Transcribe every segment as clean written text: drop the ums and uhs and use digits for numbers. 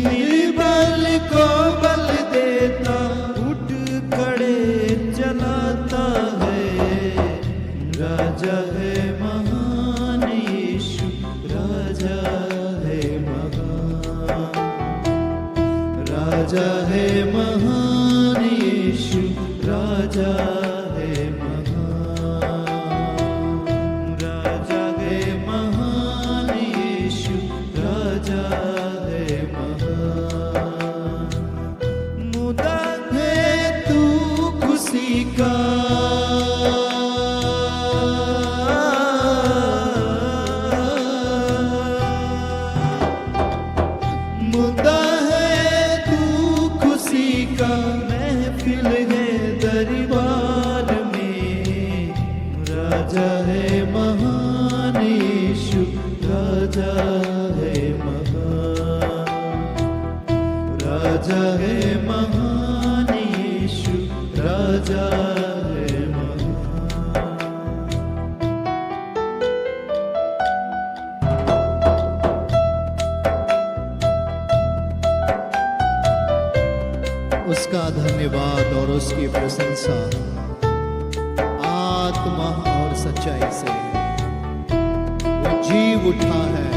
निर्बल को बल देता, उठ खड़े चलाता है। राजा है महान यीशु, राजा है महान। राजा है महान यीशु, राजा है महान। राजा है महान यीशु, राजा है महान। मुदा है तू खुशी का, मुदा है तू खुशी का। महफिल है दरबार में। राजा है महान यीशु, राजा है महान। राजा है महान यीशु, राजा है महान। उसका धन्यवाद और उसकी प्रशंसा आत्मा और सच्चाई से वो जीव उठा है।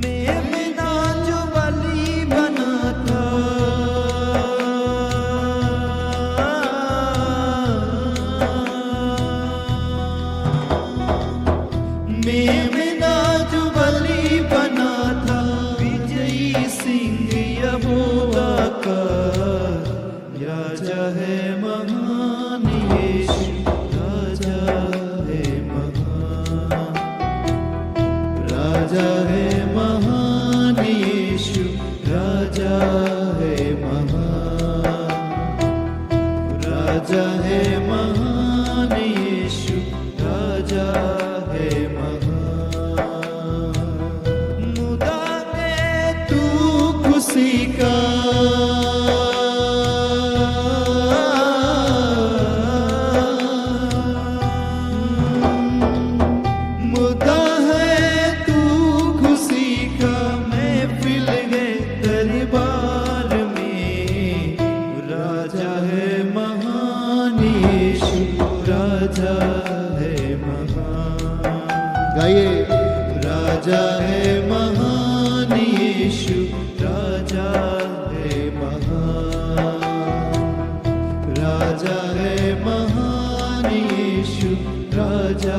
मेमना जो बलि बना था, मेमना जो बलि बना था। विजयी सिंह यहूदा का। राजा है महान यीशु, राजा है महान। राजा है महान यीशु, राजा है महान। राजा है महान यीशु, राजा है महान। मुदा है तू खुशी का, मुदा है तू खुशी का। महफिल है दरबार में। राजा है महान यीशु, राजा है महान। गाइए, राजा है महान यीशु, राजा है महान। राजा है महान यीशु, राजा